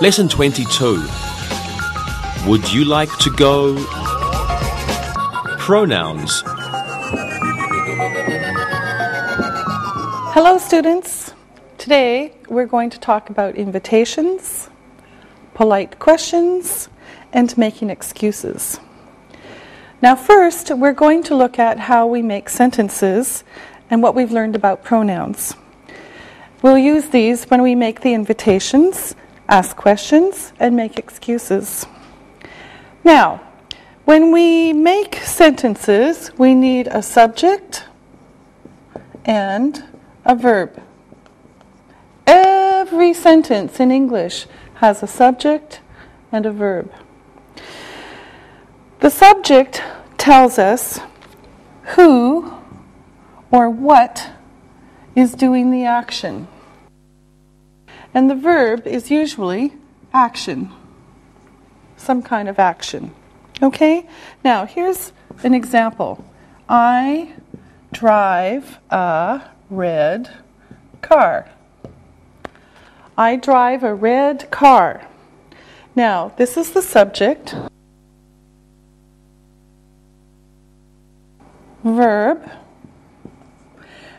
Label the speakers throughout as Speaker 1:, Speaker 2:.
Speaker 1: Lesson 22. Would you like to go? Pronouns.
Speaker 2: Hello students. Today we're going to talk about invitations, polite questions, and making excuses. Now first, we're going to look at how we make sentences and what we've learned about pronouns. We'll use these when we make the invitations, ask questions, and make excuses. Now, when we make sentences, we need a subject and a verb. Every sentence in English has a subject and a verb. The subject tells us who or what is doing the action. And the verb is usually action, some kind of action. Okay? Now, here's an example. I drive a red car. I drive a red car. Now, this is the subject. Verb.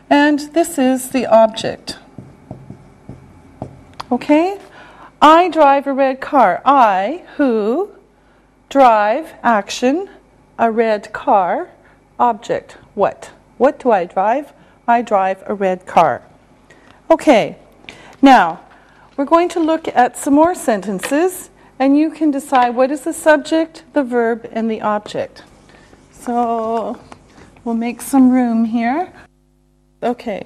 Speaker 2: And this is the object. Okay? I drive a red car. I, who, drive, action, a red car, object, what? What do I drive? I drive a red car. Okay, now we're going to look at some more sentences and you can decide what is the subject, the verb, and the object. So we'll make some room here. Okay,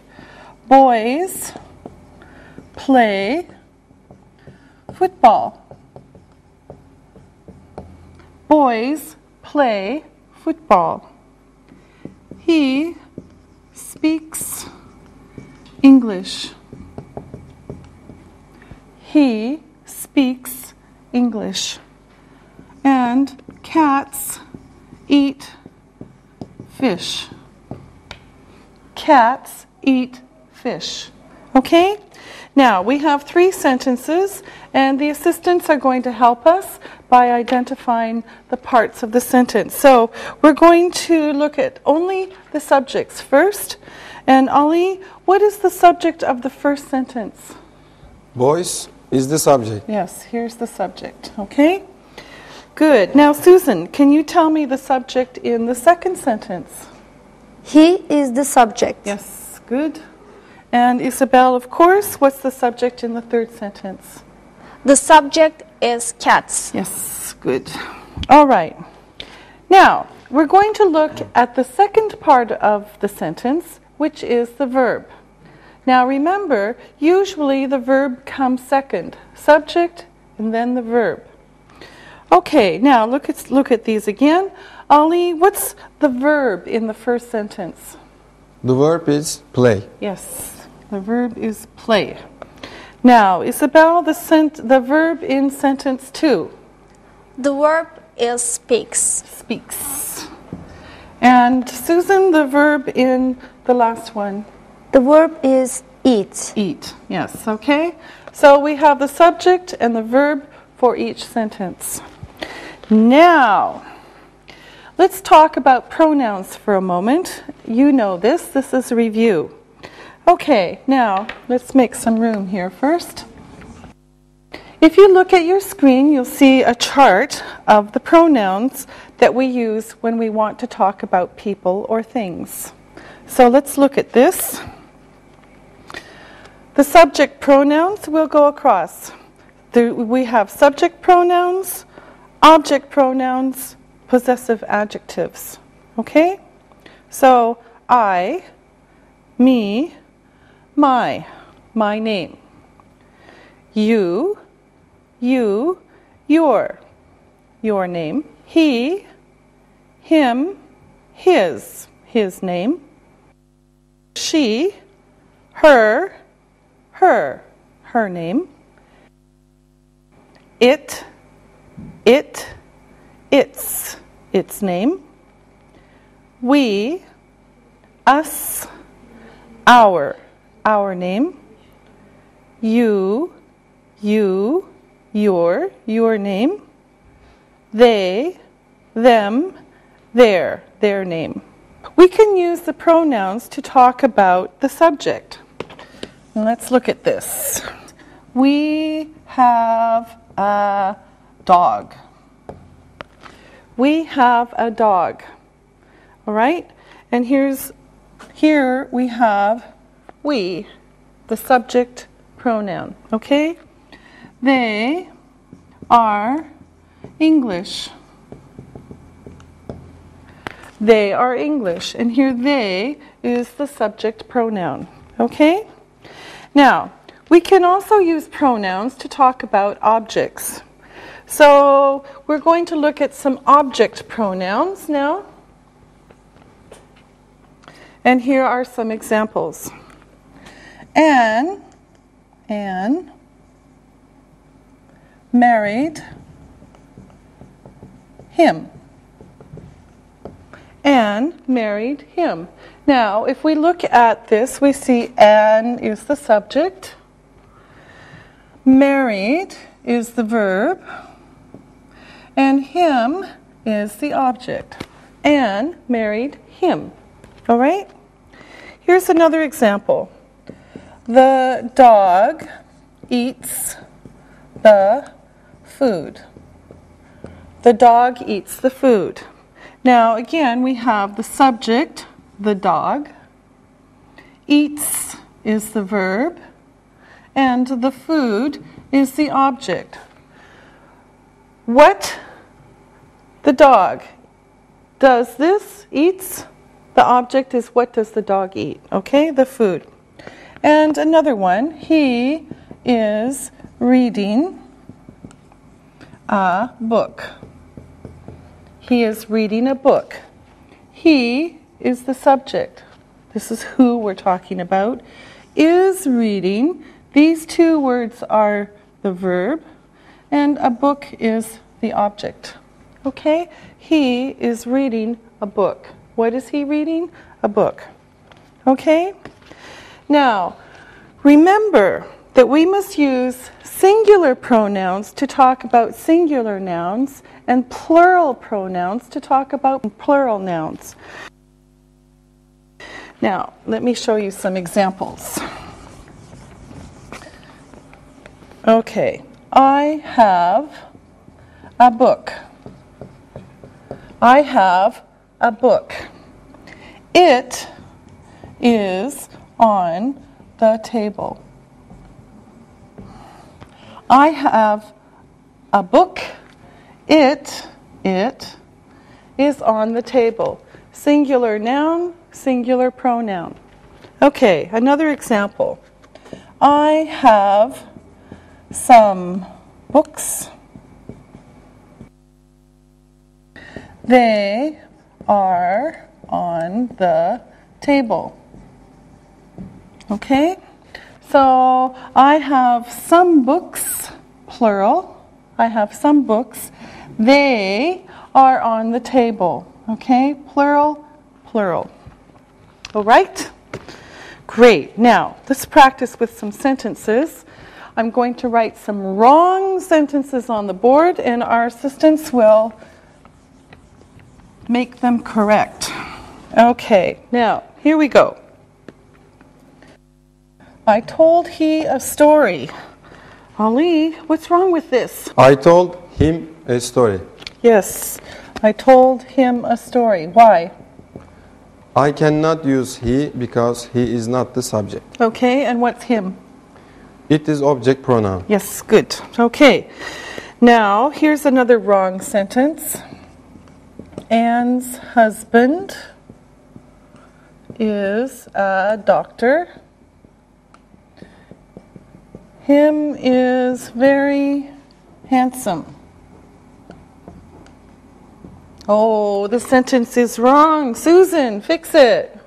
Speaker 2: boys play football. Boys play football. He speaks English. He speaks English. And cats eat fish. Cats eat fish. Okay? Now, we have 3 sentences, and the assistants are going to help us by identifying the parts of the sentence. So, we're going to look at only the subjects first. And Ali, what is the subject of the first sentence?
Speaker 3: Boys is the subject.
Speaker 2: Yes, here's the subject. Okay? Good. Now, Susan, can you tell me the subject in the second sentence?
Speaker 4: He is the subject.
Speaker 2: Yes, good. And Isabel, of course, what's the subject in the third sentence?
Speaker 4: The subject is cats.
Speaker 2: Yes, good. All right. Now, we're going to look at the second part of the sentence, which is the verb. Now, remember, usually the verb comes second. Subject and then the verb. Okay, now look at these again. Ali, what's the verb in the first sentence?
Speaker 3: The verb is play.
Speaker 2: Yes. The verb is play. Now, Isabel, the verb in sentence 2.
Speaker 4: The verb is speaks.
Speaker 2: Speaks. And Susan, the verb in the last one.
Speaker 4: The verb is eat.
Speaker 2: Eat. Yes, okay. So we have the subject and the verb for each sentence. Now, let's talk about pronouns for a moment. You know this. This is a review. Okay, now let's make some room here first. If you look at your screen, you'll see a chart of the pronouns that we use when we want to talk about people or things. So let's look at this. The subject pronouns will go across. We have subject pronouns, object pronouns, possessive adjectives. Okay? So I, me, my name. You, your name. He, him, his name. She, her name. Its name. We, us, our name. You, your name. They, them, their name. We can use the pronouns to talk about the subject. Let's look at this. We have a dog. We have a dog. All right? And here we have we, the subject pronoun. Okay? They are English. They are English. And here they is the subject pronoun. Okay? Now, we can also use pronouns to talk about objects. So we're going to look at some object pronouns now. And here are some examples. Anne married him. Anne married him. Now, if we look at this, we see Anne is the subject. Married is the verb. And him is the object. Anne married him. All right? Here's another example. The dog eats the food. The dog eats the food. Now, again, we have the subject, the dog. Eats is the verb. And the food is the object. What the dog does this, eats, the object is what does the dog eat, okay, the food. And another one, he is reading a book. He is reading a book. He is the subject. This is who we're talking about. Is reading, these two words are the verb, and a book is the object. Okay? He is reading a book. What is he reading? A book. Okay? Now, remember that we must use singular pronouns to talk about singular nouns and plural pronouns to talk about plural nouns. Now, let me show you some examples. Okay, I have a book. I have a book. It is on the table. I have a book. It is on the table. Singular noun, singular pronoun. Okay, another example. I have some books. They are on the table. Okay? So I have some books, plural. I have some books. They are on the table. Okay? Plural, plural. All right? Great. Now, let's practice with some sentences. I'm going to write some wrong sentences on the board, and our assistants will make them correct. Okay, now, here we go. I told he a story. Ali, what's wrong with this?
Speaker 3: I told him a story.
Speaker 2: Yes, I told him a story. Why?
Speaker 3: I cannot use he because he is not the subject.
Speaker 2: Okay, and what's him?
Speaker 3: It is object pronoun.
Speaker 2: Yes, good. Okay, now here's another wrong sentence. Anne's husband is a doctor. Him is very handsome. Oh, the sentence is wrong. Susan, fix it.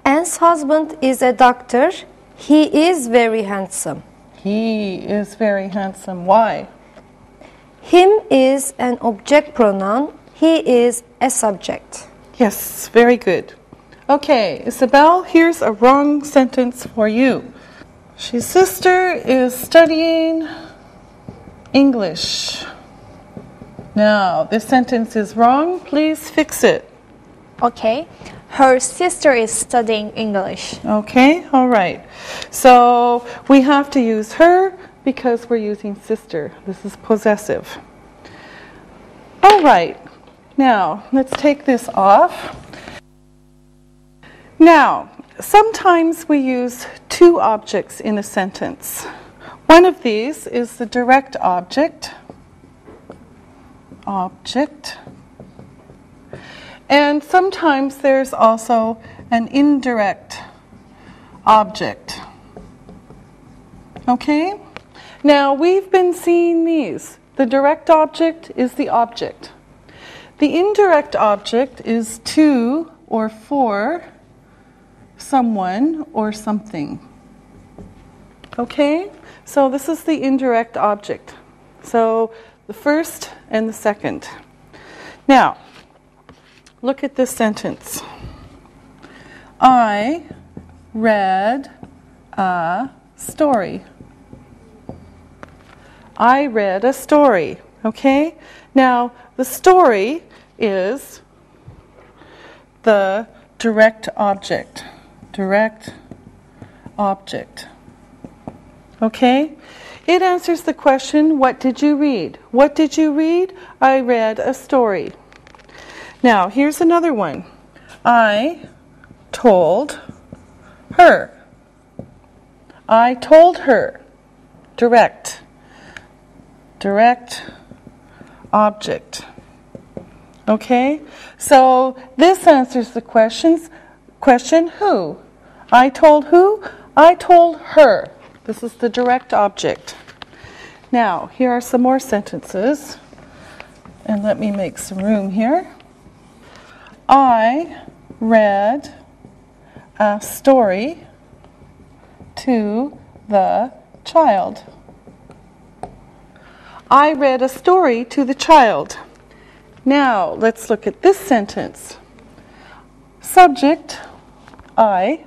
Speaker 4: Anne's husband is a doctor. He is very handsome.
Speaker 2: He is very handsome. Why?
Speaker 4: Him is an object pronoun. He is a subject.
Speaker 2: Yes, very good. Okay, Isabel, here's a wrong sentence for you. His sister is studying English. Now, this sentence is wrong. Please fix it.
Speaker 5: Okay. Her sister is studying English.
Speaker 2: Okay, all right. So we have to use her because we're using sister. This is possessive. All right. Now, let's take this off. Now, sometimes we use two objects in a sentence. One of these is the direct object. And sometimes there's also an indirect object. Okay? Now, we've been seeing these. The direct object is the object. The indirect object is to or for someone or something. Okay? So this is the indirect object. So the first and the second. Now, look at this sentence. I read a story. I read a story. Okay? Now, the story is the direct object. Direct object. Okay? It answers the question, what did you read? What did you read? I read a story. Now, here's another one. I told her. I told her. Direct. Direct object. Okay? So this answers the question, who? I told who? I told her. This is the direct object. Now, here are some more sentences. And let me make some room here. I read a story to the child. I read a story to the child. Now, let's look at this sentence. Subject, I.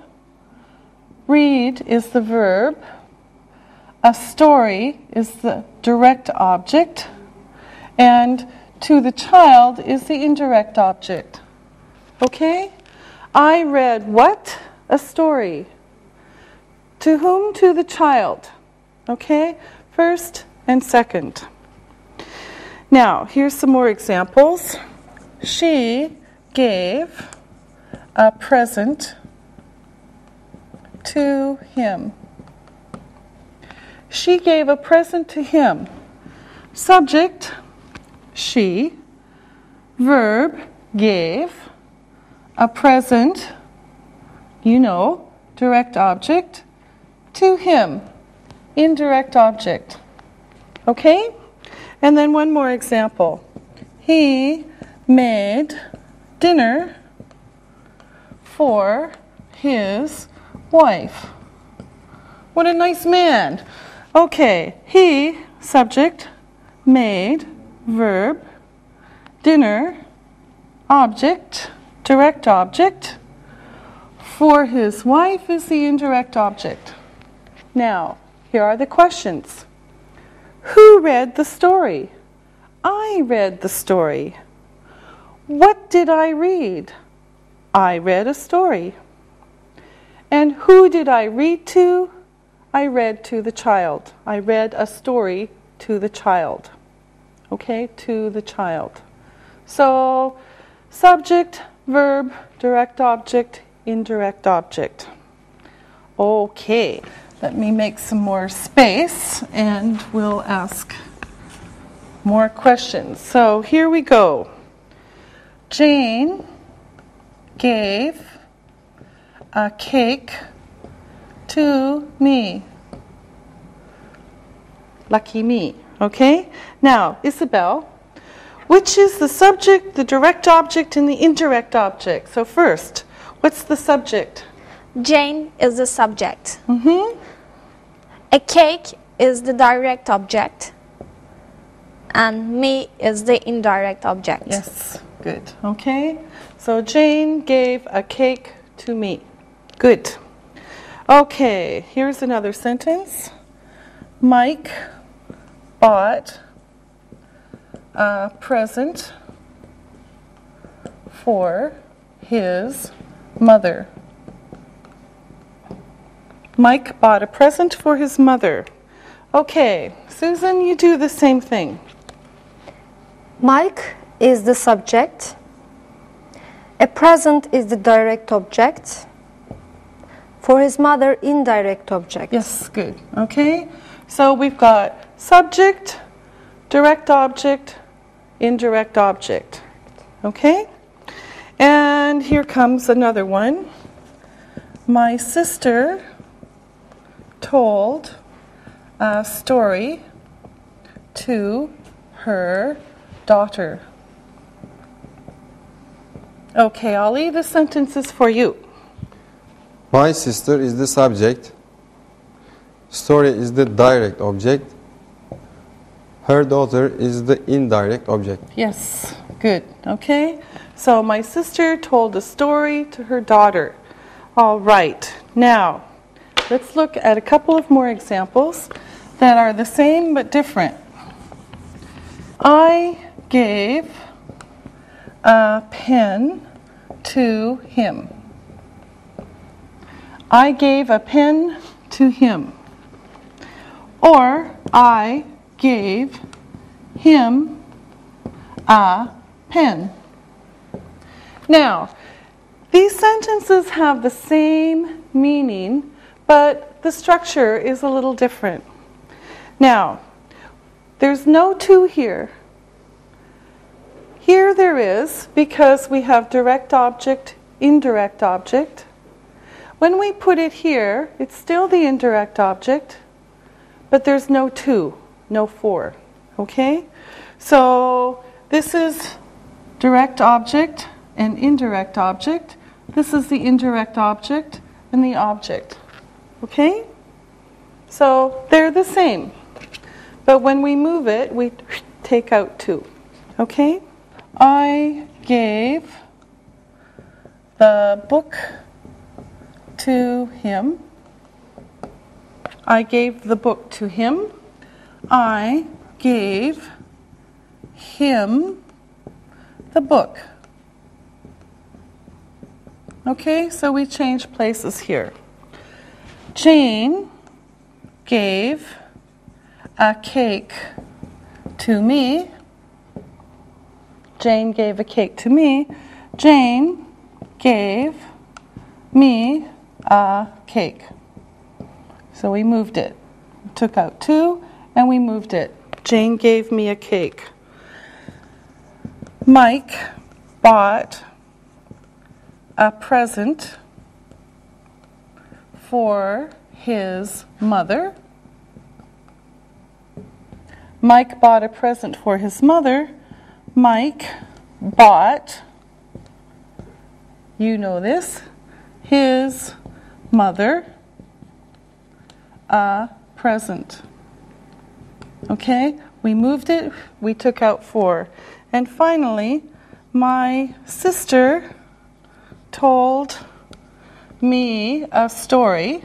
Speaker 2: Read is the verb. A story is the direct object. And to the child is the indirect object. Okay? I read what? A story. To whom? To the child. Okay? First and second. Now, here's some more examples. She gave a present to him. She gave a present to him. Subject, she. Verb, gave. A present, you know, direct object. To him, indirect object. Okay? And then one more example. He made dinner for his wife. What a nice man. Okay, he, subject, made, verb, dinner, object, direct object. For his wife is the indirect object. Now, here are the questions. Who read the story? I read the story. What did I read? I read a story. And who did I read to? I read to the child. I read a story to the child. Okay, to the child. So, subject, verb, direct object, indirect object. Okay, let me make some more space and we'll ask more questions. So here we go. Jane gave a cake to me. Lucky me. Okay? Now, Isabel, which is the subject, the direct object, and the indirect object? So first, what's the subject?
Speaker 5: Jane is the subject.
Speaker 2: Mm-hmm.
Speaker 5: A cake is the direct object. And me is the indirect object.
Speaker 2: Yes, good. Okay? So Jane gave a cake to me. Good. Okay, here's another sentence. Mike bought a present for his mother. Mike bought a present for his mother. Okay, Susan, you do the same thing.
Speaker 4: Mike is the subject. A present is the direct object. For his mother, indirect object.
Speaker 2: Yes, good. Okay, so we've got subject, direct object, indirect object. Okay, and here comes another one. My sister told a story to her daughter. Okay, Ollie, the sentence is for you.
Speaker 3: My sister is the subject. Story is the direct object. Her daughter is the indirect object.
Speaker 2: Yes, good. Okay, so my sister told a story to her daughter. All right, now let's look at a couple of more examples that are the same but different. I gave a pen to him. I gave a pen to him. Or I gave him a pen. Now, these sentences have the same meaning, but the structure is a little different. Now, there's no to here. Here there is, because we have direct object, indirect object. When we put it here, it's still the indirect object, but there's no to, no for. Okay? So this is direct object and indirect object. This is the indirect object and the object. Okay? So they're the same. But when we move it, we take out to. Okay? I gave the book to him. I gave the book to him. I gave him the book. Okay, so we change places here. Jane gave a cake to me. Jane gave a cake to me. Jane gave me a cake. So we moved it. Took out to and we moved it. Jane gave me a cake. Mike bought a present for his mother. Mike bought a present for his mother. Mike bought, you know this, his mother a present. Okay, we moved it, we took out for. And finally, my sister told me a story.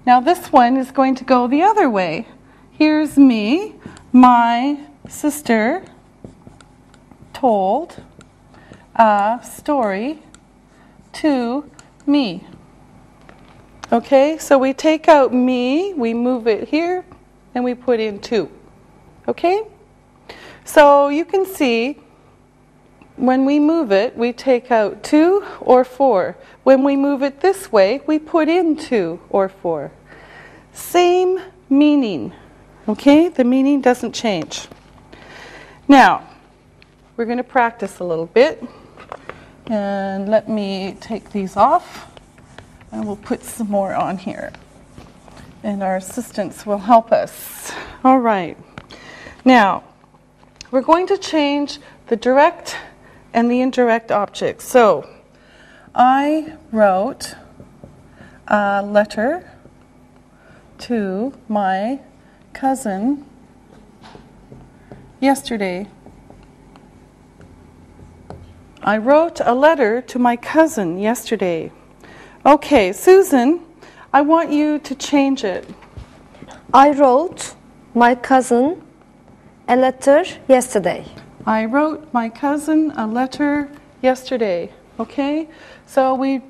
Speaker 2: Now this one is going to go the other way. Here's me. My sister told a story to me. Okay, so we take out me, we move it here, and we put in to. Okay? So you can see when we move it, we take out to or for. When we move it this way, we put in to or for. Same meaning. Okay? The meaning doesn't change. Now, we're going to practice a little bit. And let me take these off. And we'll put some more on here. And our assistants will help us. All right. Now, we're going to change the direct and the indirect objects. So, I wrote a letter to my cousin yesterday. I wrote a letter to my cousin yesterday. Okay, Susan, I want you to change it.
Speaker 4: I wrote my cousin a letter yesterday.
Speaker 2: I wrote my cousin a letter yesterday. Okay? So we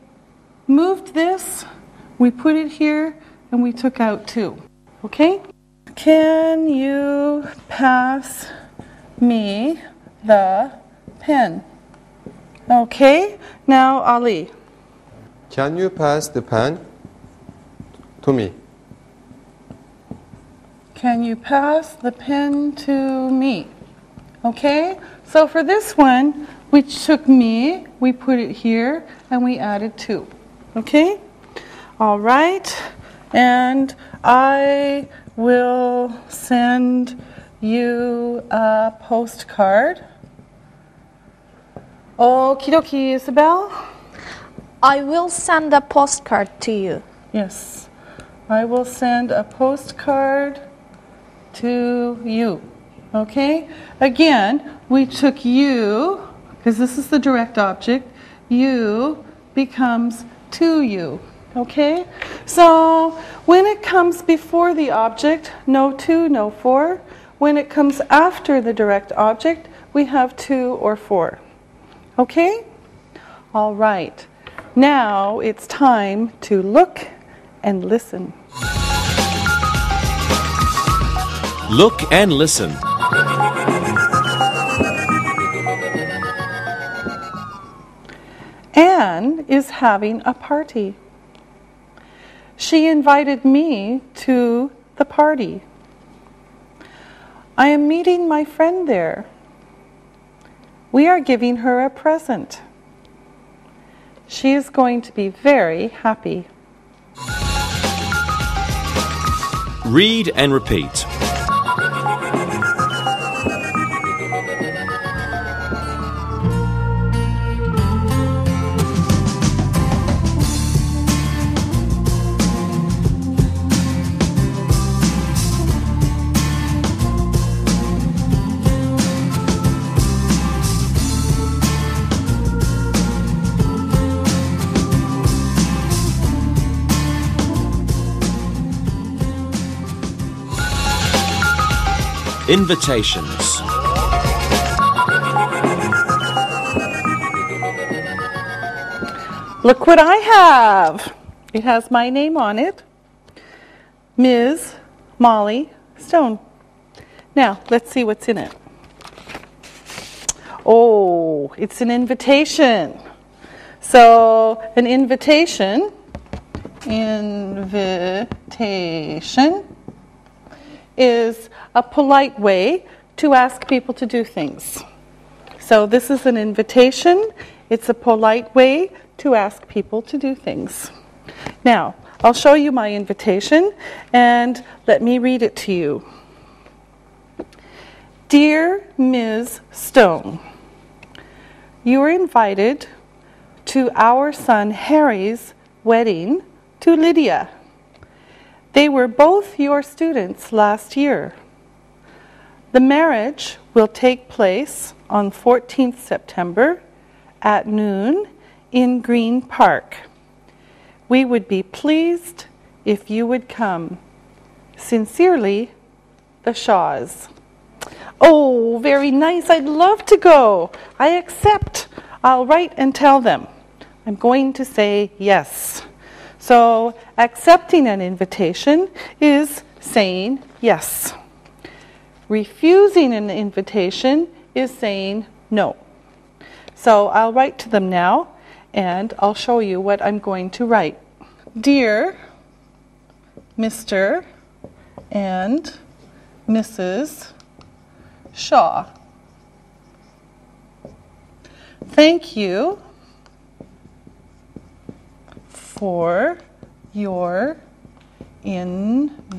Speaker 2: moved this, we put it here, and we took out 2. Okay? Can you pass me the pen? Okay? Now, Ali.
Speaker 3: Can you pass the pen to me?
Speaker 2: Can you pass the pen to me? Okay? So for this one, we took me, we put it here, and we added 2. Okay? All right. And I will send you a postcard. Okie dokie, Isabel.
Speaker 5: I will send a postcard to you.
Speaker 2: Yes. I will send a postcard to you. Okay? Again, we took you, because this is the direct object. You becomes to you. Okay? So, when it comes before the object, no to, no for. When it comes after the direct object, we have to or for. Okay? All right. Now it's time to look and listen.
Speaker 1: Look and listen.
Speaker 2: Anne is having a party. She invited me to the party. I am meeting my friend there. We are giving her a present. She is going to be very happy.
Speaker 1: Read and repeat. Invitations.
Speaker 2: Look what I have. It has my name on it. Ms. Molly Stone. Now, let's see what's in it. Oh, it's an invitation. So, an invitation is a polite way to ask people to do things. So this is an invitation. It's a polite way to ask people to do things. Now, I'll show you my invitation and let me read it to you. Dear Ms. Stone, you are invited to our son Harry's wedding to Lydia. They were both your students last year. The marriage will take place on 14th September at noon in Green Park. We would be pleased if you would come. Sincerely, the Shaws. Oh, very nice. I'd love to go. I accept. I'll write and tell them. I'm going to say yes. So, accepting an invitation is saying yes. Refusing an invitation is saying no. So, I'll write to them now, and I'll show you what I'm going to write. Dear Mr. and Mrs. Shaw, thank you for your invitation.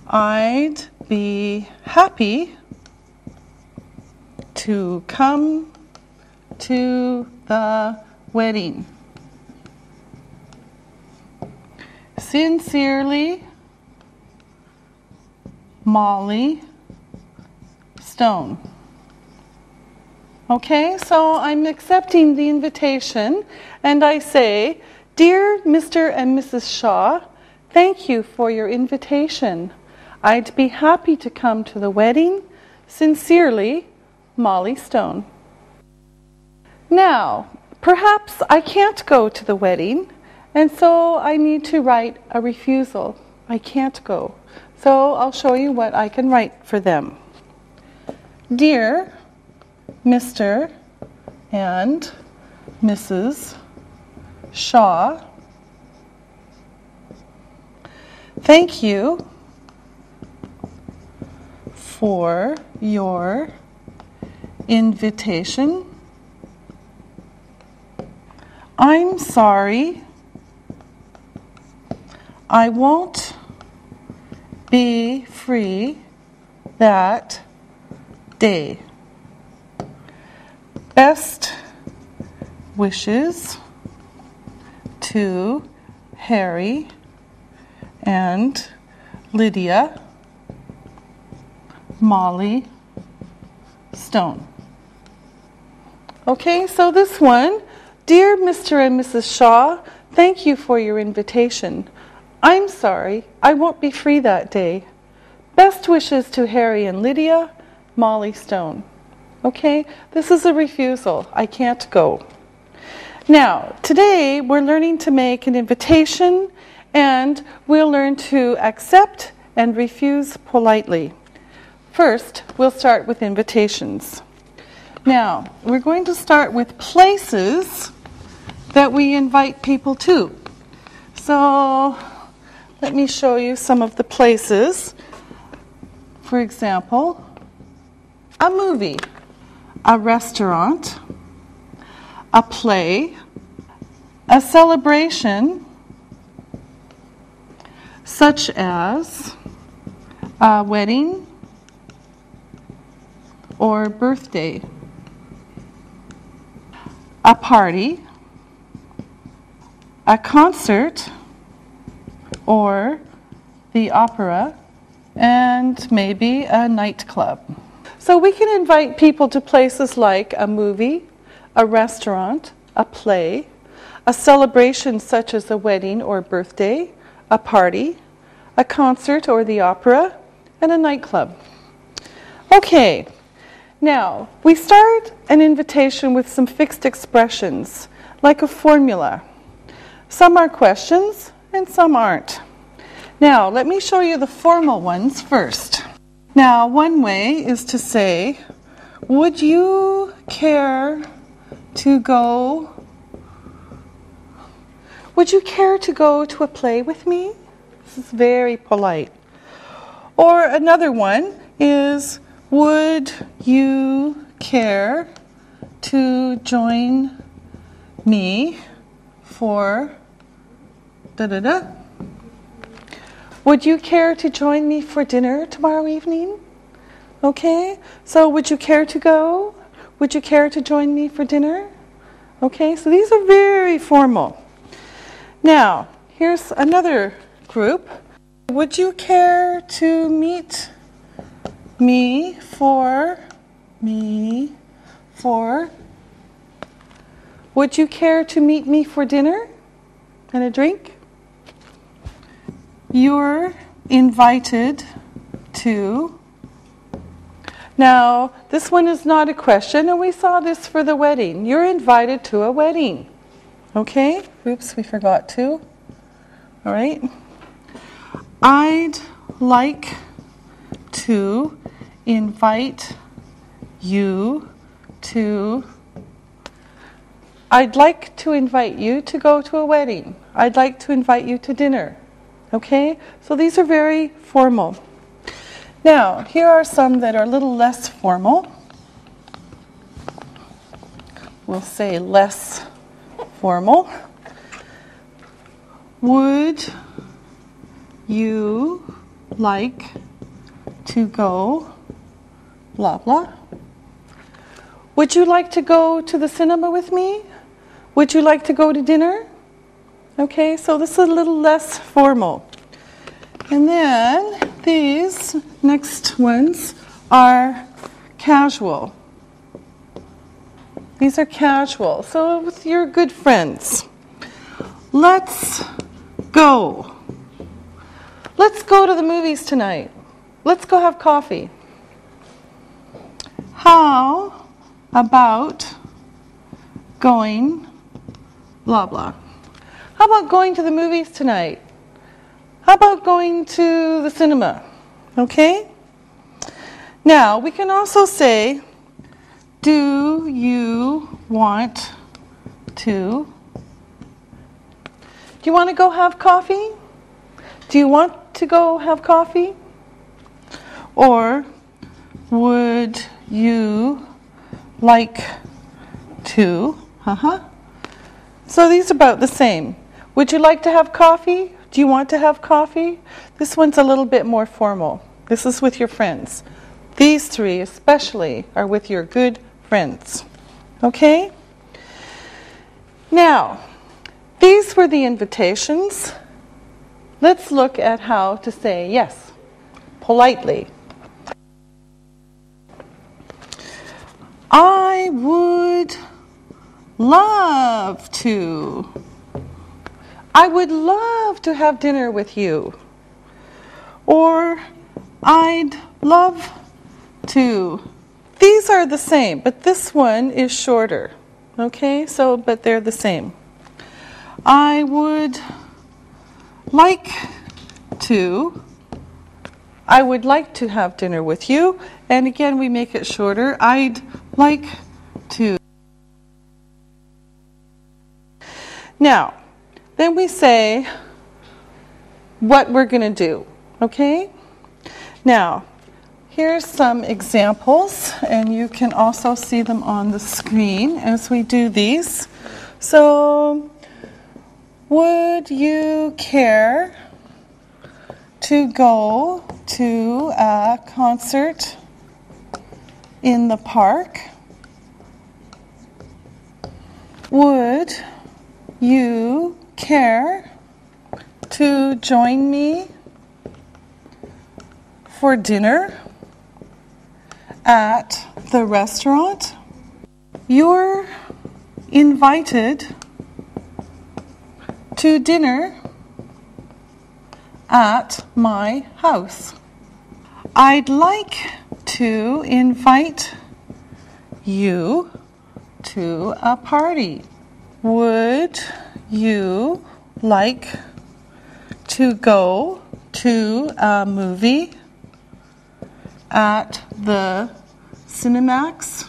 Speaker 2: I'd be happy to come to the wedding. Sincerely, Molly Stone. Okay, so I'm accepting the invitation and I say, Dear Mr. and Mrs. Shaw, Thank you for your invitation. I'd be happy to come to the wedding. Sincerely, Molly Stone. Now, perhaps I can't go to the wedding, and so I need to write a refusal. I can't go. So I'll show you what I can write for them. Dear Mr. and Mrs. Shaw, thank you for your invitation. I'm sorry I won't be free that day. Best wishes to Harry and Lydia, Molly Stone. Okay, so this one, dear Mr. and Mrs. Shaw, thank you for your invitation. I'm sorry, I won't be free that day. Best wishes to Harry and Lydia, Molly Stone. Okay, this is a refusal. I can't go. Now, today we're learning to make an invitation, and we'll learn to accept and refuse politely. First, we'll start with invitations. Now, we're going to start with places that we invite people to. So, let me show you some of the places. For example, a movie, a restaurant, a play, a celebration, such as a wedding or birthday, a party, a concert, or the opera, and maybe a nightclub. So we can invite people to places like a movie, a restaurant, a play, a celebration such as a wedding or birthday, a party, a concert or the opera, and a nightclub. Okay, now we start an invitation with some fixed expressions, like a formula. Some are questions and some aren't. Now, let me show you the formal ones first. Now, one way is to say, would you care to go? Would you care to go to a play with me? This is very polite. Or another one is, would you care to join me for da-da-da? Would you care to join me for dinner tomorrow evening? Okay, so would you care to go? Would you care to join me for dinner? Okay, so these are very formal. Now, here's another group. Would you care to meet me for? Would you care to meet me for dinner and a drink? You're invited to. Now, this one is not a question, and we saw this for the wedding. You're invited to a wedding. Okay? Oops, we forgot to. All right. I'd like to invite you to. I'd like to invite you to go to a wedding. I'd like to invite you to dinner. Okay? So these are very formal. Now, here are some that are a little less formal. We'll say less formal. Would you like to go blah blah? Would you like to go to the cinema with me? Would you like to go to dinner? Okay, so this is a little less formal. And then these next ones are casual. These are casual, so with your good friends. Let's go. Let's go to the movies tonight. Let's go have coffee. How about going blah blah? How about going to the movies tonight? How about going to the cinema? Okay? Now, we can also say, do you want to? Do you want to go have coffee? Do you want to go have coffee? Or would you like to? So these are about the same. Would you like to have coffee? Do you want to have coffee? This one's a little bit more formal. This is with your friends. These three especially are with your good friends. Okay? Now, these were the invitations. Let's look at how to say yes, politely. I would love to. I would love to have dinner with you. Or I'd love to. These are the same, but this one is shorter. Okay, so, but they're the same. I would like to. I would like to have dinner with you. And again, we make it shorter. I'd like to. Now, then we say what we're going to do. Okay? Now, here's some examples, and you can also see them on the screen as we do these. So, would you care to go to a concert in the park? Would you care to join me for dinner at the restaurant? You're invited to dinner at my house. I'd like to invite you to a party. Would you like to go to a movie at the Cinemax?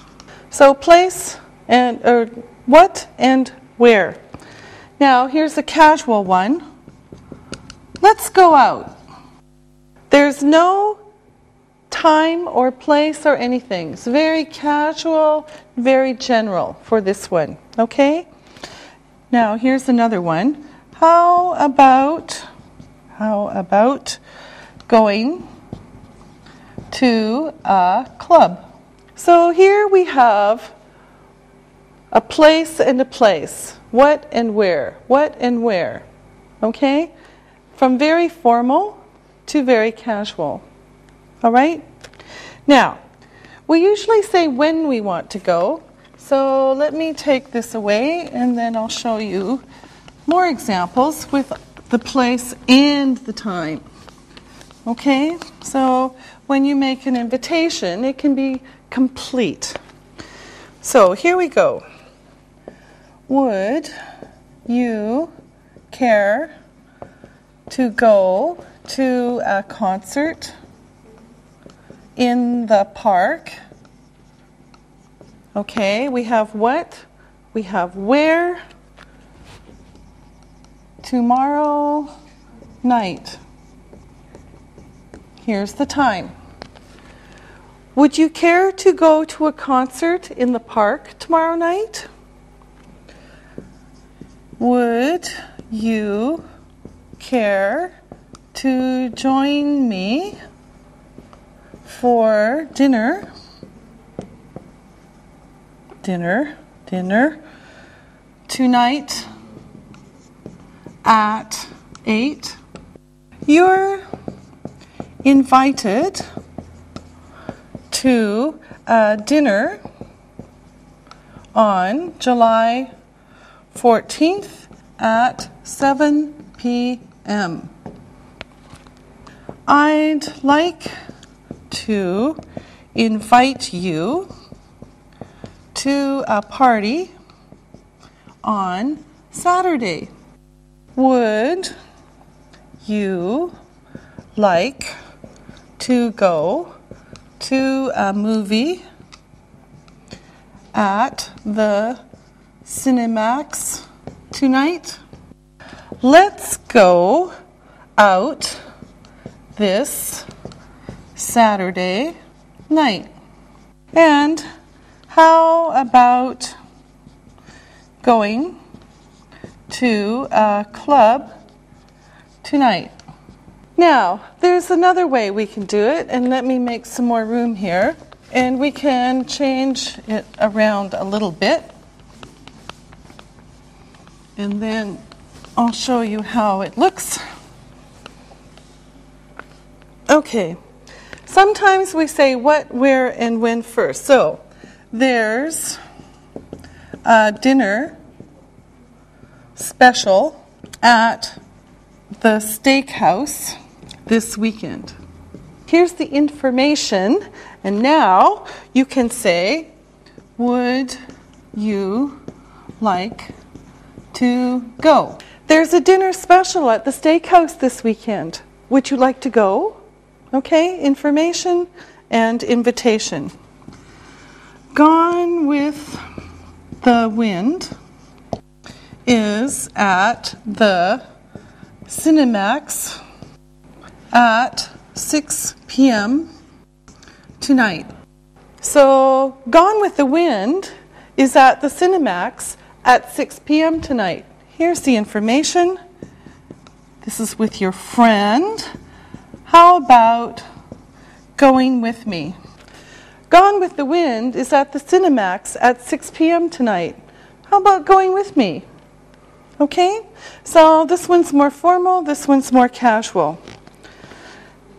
Speaker 2: So place and or what and where. Now here's a casual one. Let's go out. There's no time or place or anything. It's very casual, very general for this one. Okay? Now here's another one. How about going to a club? So here we have a place and a place. What and where? What and where? Okay? From very formal to very casual. All right? Now, we usually say when we want to go. So let me take this away and then I'll show you more examples with the place and the time. Okay? So when you make an invitation, it can be complete. So here we go. Would you care to go to a concert in the park? Okay, we have what? We have where? Tomorrow night. Here's the time. Would you care to go to a concert in the park tomorrow night? Would you care to join me for dinner? Dinner tonight at 8. You're invited to a dinner on July 14th at 7 p.m. I'd like to invite you to a party on Saturday. Would you like to go to a movie at the Cinemax tonight? Let's go out this Saturday night. And how about going to a club tonight? Now, there's another way we can do it, and let me make some more room here. And we can change it around a little bit. And then I'll show you how it looks. Okay. Sometimes we say what, where, and when first. So, there's a dinner special at the steakhouse this weekend. Here's the information, and now you can say, would you like to go? There's a dinner special at the steakhouse this weekend. Would you like to go? Okay, information and invitation. Gone with the Wind is at the Cinemax at 6 p.m. tonight. So, Gone with the Wind is at the Cinemax at 6 p.m. tonight. Here's the information. This is with your friend. How about going with me? Gone with the Wind is at the Cinemax at 6 p.m. tonight. How about going with me? Okay? So this one's more formal, this one's more casual.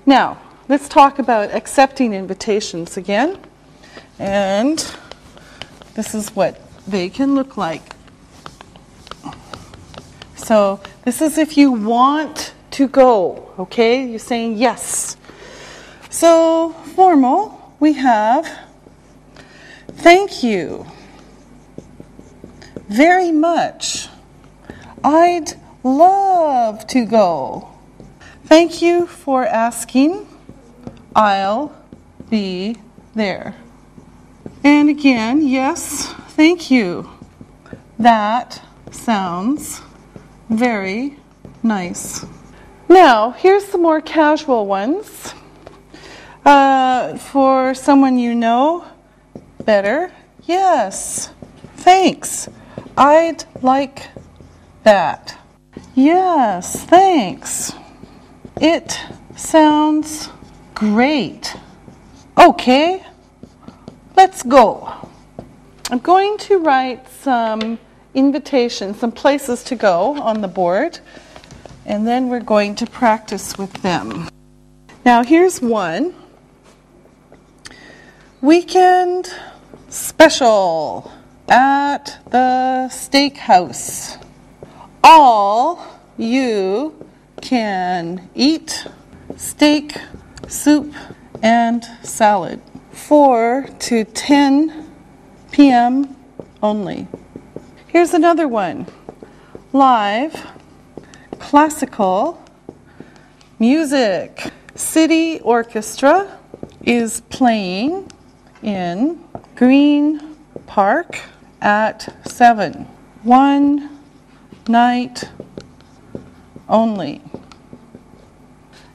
Speaker 2: Now, let's talk about accepting invitations again. And this is what they can look like. So this is if you want to go, okay? You're saying yes. So formal, we have thank you very much. I'd love to go. Thank you for asking. I'll be there. And again, yes, thank you. That sounds very nice. Now, here's some more casual ones. For someone you know better, yes, thanks. I'd like that. Yes, thanks. It sounds great. Okay, let's go. I'm going to write some invitations, some places to go on the board, and then we're going to practice with them. Now, here's one. Weekend special at the steakhouse. All you can eat steak, soup, and salad. 4 to 10 p.m. only. Here's another one. Live classical music. City orchestra is playing in Green Park at 7. 1 night only.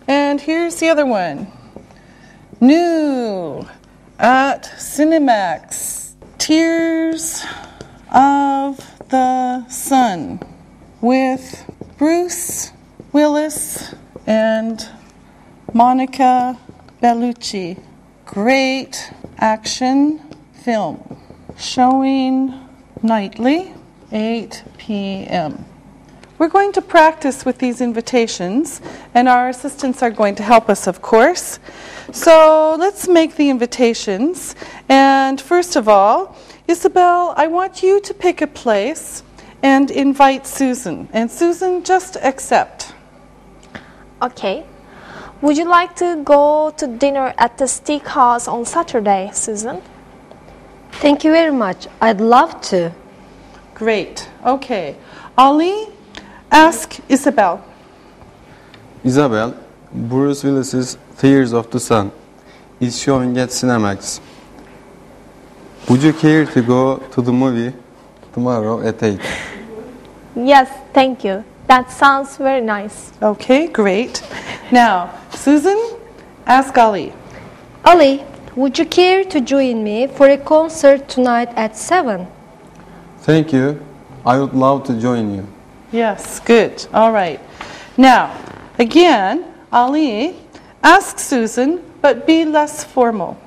Speaker 2: And here's the other one. New at Cinemax. Tears of the Sun with Bruce Willis and Monica Bellucci. Great action film. Showing nightly, 8 p.m. We're going to practice with these invitations, and our assistants are going to help us, of course. So let's make the invitations. And first of all, Isabel, I want you to pick a place and invite Susan. And Susan, just accept.
Speaker 5: Okay. Would you like to go to dinner at the steakhouse on Saturday, Susan?
Speaker 4: Thank you very much. I'd love to.
Speaker 2: Great. Okay. Ali, ask Isabel.
Speaker 3: Isabel, Bruce Willis's Tears of the Sun is showing at Cinemax. Would you care to go to the movie tomorrow at 8?
Speaker 5: Yes, thank you. That sounds very nice.
Speaker 2: Okay, great. Now, Susan, ask Ali.
Speaker 4: Ali, would you care to join me for a concert tonight at 7?
Speaker 3: Thank you. I would love to join you.
Speaker 2: Yes, good. All right. Now, again, Ali, ask Susan, but be less formal.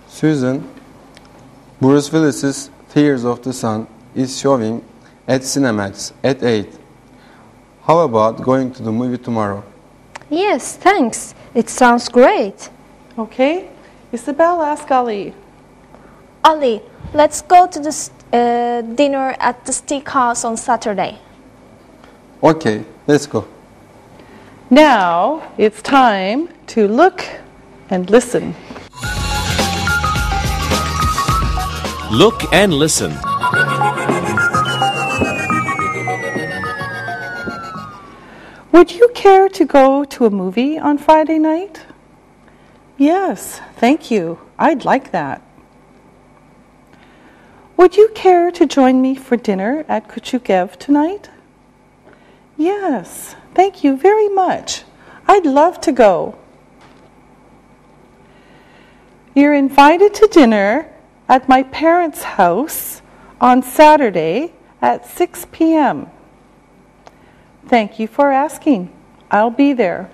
Speaker 3: Susan, Bruce Willis's Tears of the Sun is showing at Cinemax at 8. How about going to the movie tomorrow?
Speaker 4: Yes, thanks. It sounds great.
Speaker 2: Okay. Isabel, ask Ali.
Speaker 5: Ali, let's go to the dinner at the steakhouse on Saturday.
Speaker 3: Okay, let's go.
Speaker 2: Now, it's time to look and listen.
Speaker 1: Look and listen.
Speaker 2: Would you care to go to a movie on Friday night? Yes, thank you. I'd like that. Would you care to join me for dinner at Kuchukev tonight? Yes, thank you very much. I'd love to go. You're invited to dinner at my parents' house on Saturday at 6 p.m. Thank you for asking. I'll be there.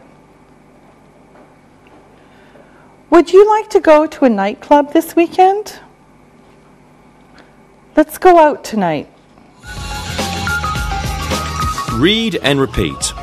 Speaker 2: Would you like to go to a nightclub this weekend? Let's go out tonight.
Speaker 1: Read and repeat.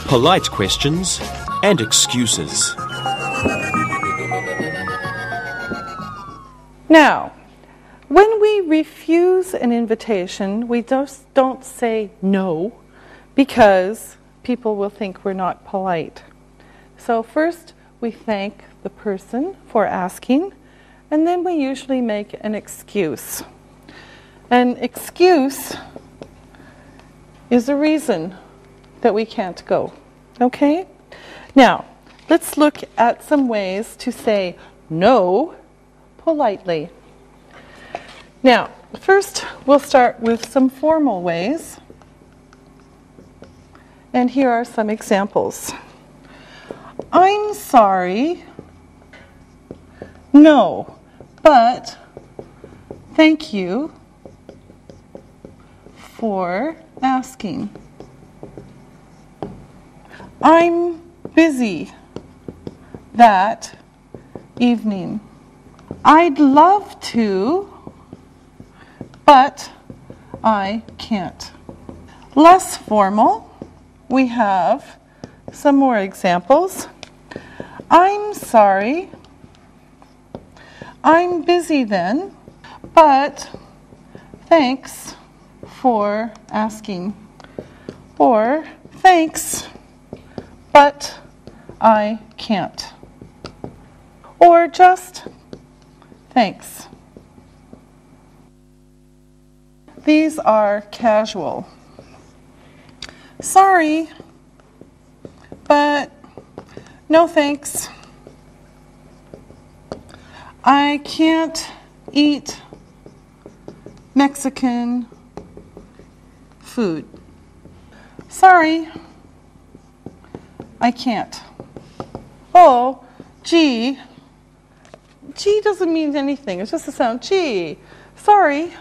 Speaker 1: Polite questions and excuses.
Speaker 2: Now, when we refuse an invitation, we just don't say no because people will think we're not polite. So first, we thank the person for asking, and then we usually make an excuse. An excuse is a reason that we can't go. Okay? Now, let's look at some ways to say no politely. Now, first we'll start with some formal ways. And here are some examples. I'm sorry. No, but thank you for asking. I'm busy that evening. I'd love to, but I can't. Less formal, we have some more examples. I'm sorry. I'm busy then, but thanks for asking. Or thanks, but I can't. Or just thanks. These are casual. Sorry, but no thanks. I can't eat Mexican food. Sorry, I can't. Oh, gee. Gee doesn't mean anything. It's just a sound. Gee. Sorry.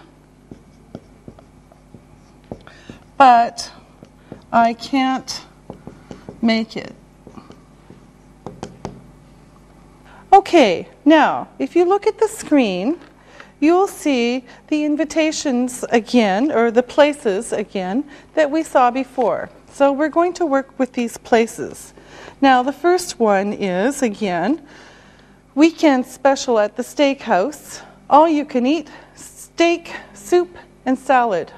Speaker 2: But I can't make it. Okay, now, if you look at the screen, you'll see the invitations again, or the places again, that we saw before. So we're going to work with these places. Now, the first one is, again, weekend special at the steakhouse. All you can eat, steak, soup, and salad.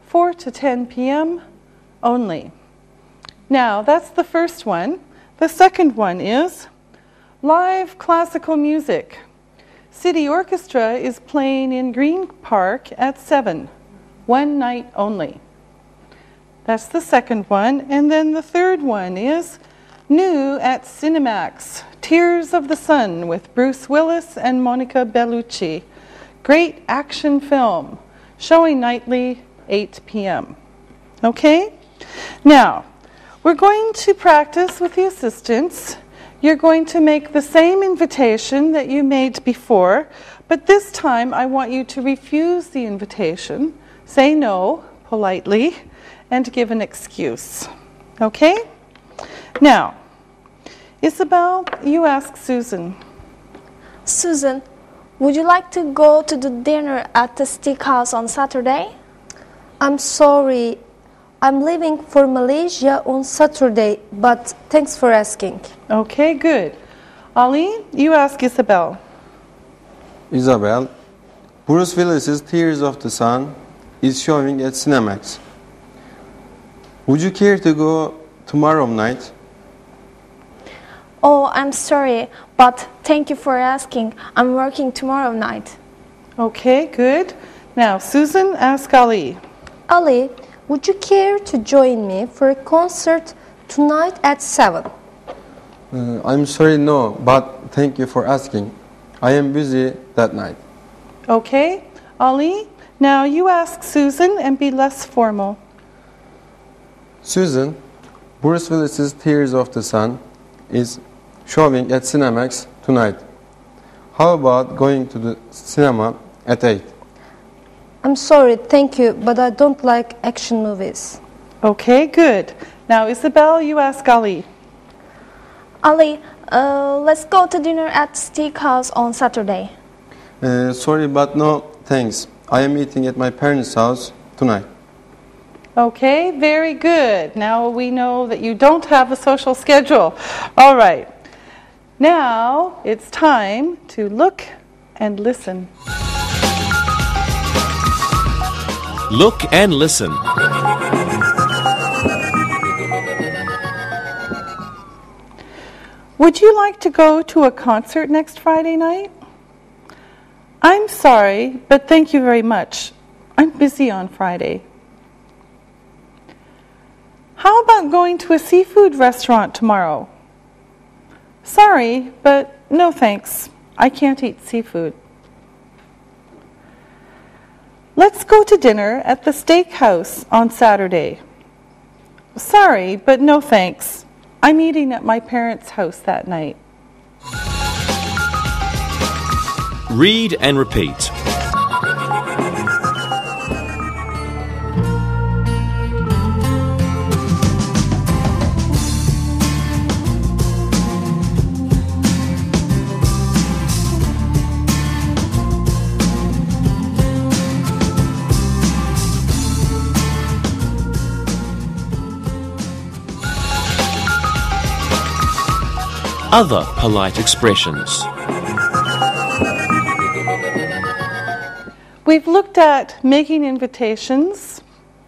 Speaker 2: 4 to 10 p.m. only. Now, that's the first one. The second one is live classical music. City Orchestra is playing in Green Park at 7. One night only. That's the second one. And then the third one is new at Cinemax. Tears of the Sun with Bruce Willis and Monica Bellucci. Great action film. Showing nightly, 8 p.m. Okay? Now, we're going to practice with the assistants. You're going to make the same invitation that you made before, but this time I want you to refuse the invitation, say no politely, and give an excuse. Okay? Now, Isabel, you ask Susan.
Speaker 5: Susan, would you like to go to the dinner at the steakhouse on Saturday?
Speaker 4: I'm sorry. I'm leaving for Malaysia on Saturday, but thanks for asking.
Speaker 2: Okay, good. Ali, you ask Isabel.
Speaker 3: Isabel, Bruce Willis's Tears of the Sun is showing at Cinemax. Would you care to go tomorrow night?
Speaker 5: Oh, I'm sorry, but thank you for asking. I'm working tomorrow night.
Speaker 2: Okay, good. Now, Susan, ask Ali.
Speaker 4: Ali, would you care to join me for a concert tonight at 7?
Speaker 3: I'm sorry, no, but thank you for asking. I am busy that night.
Speaker 2: Okay, Ali, now you ask Susan and be less formal.
Speaker 3: Susan, Bruce Willis's Tears of the Sun is showing at Cinemax tonight. How about going to the cinema at 8?
Speaker 4: I'm sorry, thank you, but I don't like action movies.
Speaker 2: Okay, good. Now, Isabel, you ask Ali.
Speaker 5: Ali, let's go to dinner at Steakhouse on Saturday.
Speaker 3: Sorry, but no, thanks. I am eating at my parents' house tonight.
Speaker 2: Okay, very good. Now we know that you don't have a social schedule. All right. Now it's time to look and listen.
Speaker 1: Look and listen.
Speaker 2: Would you like to go to a concert next Friday night? I'm sorry, but thank you very much. I'm busy on Friday. How about going to a seafood restaurant tomorrow? Sorry, but no thanks. I can't eat seafood. Let's go to dinner at the steakhouse on Saturday. Sorry, but no thanks. I'm eating at my parents' house that night.
Speaker 1: Read and repeat. Other polite expressions.
Speaker 2: We've looked at making invitations,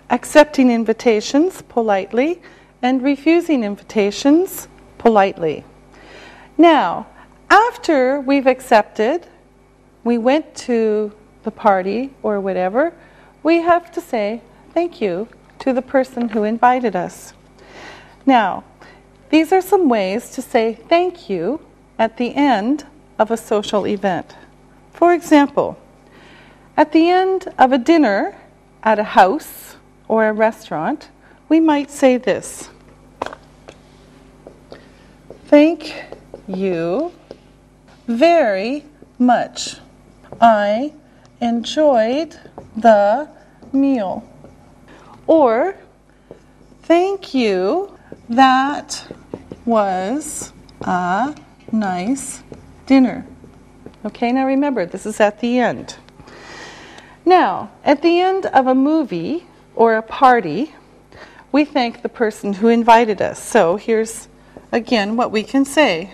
Speaker 2: accepting invitations politely, and refusing invitations politely. Now, after we've accepted, we went to the party or whatever, we have to say thank you to the person who invited us. Now, these are some ways to say thank you at the end of a social event. For example, at the end of a dinner at a house or a restaurant, we might say this. Thank you very much. I enjoyed the meal. Or, Thank you. That was a nice dinner. Okay, now remember, this is at the end. Now, at the end of a movie or a party, we thank the person who invited us. So here's, again, what we can say.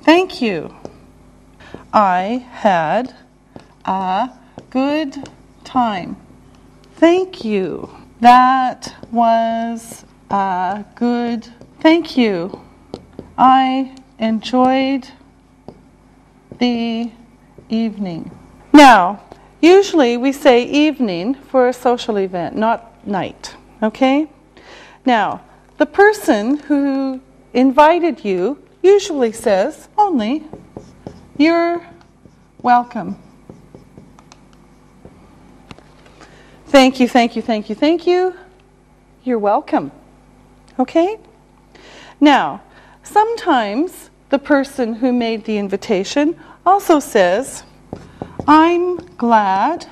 Speaker 2: Thank you. I had a good time. Thank you. That was a good... Thank you. I enjoyed the evening. Now, usually we say evening for a social event, not night. Okay? Now, the person who invited you usually says only, "You're welcome." Thank you, thank you, thank you, thank you. You're welcome. Okay? Now, sometimes the person who made the invitation also says, "I'm glad